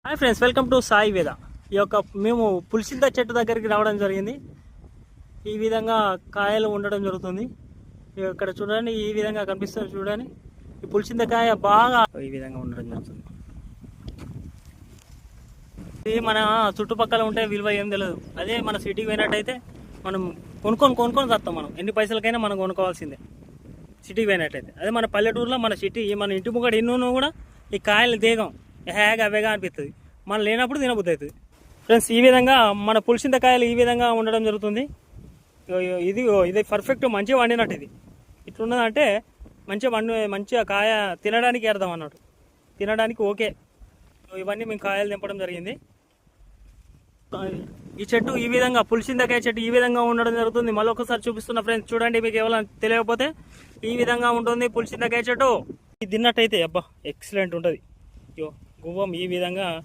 Hi friends, welcome to Sai వేద. ఈ యొక్క మేము పులిసింత చెట్టు దగ్గరికి రావడం జరిగింది. ఈ విధంగా కాయలు ఉండడం జరుగుతుంది. ఇక్కడ చూడండి, ఈ విధంగా కనిపిస్తుంది చూడండి. ఈ పులిసింతకాయ బాగా ఈ విధంగా ఉండడం జరుగుతుంది. ఇది మన చుట్టుపక్కల ఉంటే విలువ ఏం తెలియదు. అదే మన సిటీకి పోయినట్టయితే మనం కొనుక్కొని వస్తాం. మనం ఎన్ని పైసలకైనా మనం కొనుక్కోవాల్సిందే సిటీకి పోయినట్టయితే. అదే మన పల్లెటూరులో మన ఇంటి ముంగడ ఎన్నో కూడా ఈ కాయలు దేగం హ్యాగా అవేగా అనిపిస్తుంది. మనం లేనప్పుడు తినబుద్ధి అవుతుంది. ఫ్రెండ్స్, ఈ విధంగా మన పులిసింతకాయలు ఈ విధంగా ఉండడం జరుగుతుంది. ఇది పర్ఫెక్ట్ మంచిగా వండినట్టు. ఇది ఇట్లున్నదంటే మంచిగా కాయ తినడానికి అర్థం అన్నట్టు, తినడానికి ఓకే. ఇవన్నీ మేము కాయలు తెంపడం జరిగింది. ఈ చెట్టు ఈ విధంగా పులిసింతకాయ చెట్టు ఈ విధంగా ఉండడం జరుగుతుంది. మళ్ళీ ఒకసారి చూపిస్తున్న ఫ్రెండ్స్ చూడండి, మీకు ఎవరైనా తెలియకపోతే ఈ విధంగా ఉంటుంది పులిసింతకాయ చెట్టు. ఇది తిన్నట్టయితే అబ్బా ఎక్సలెంట్ ఉంటుంది. గువ్వం ఈ విధంగా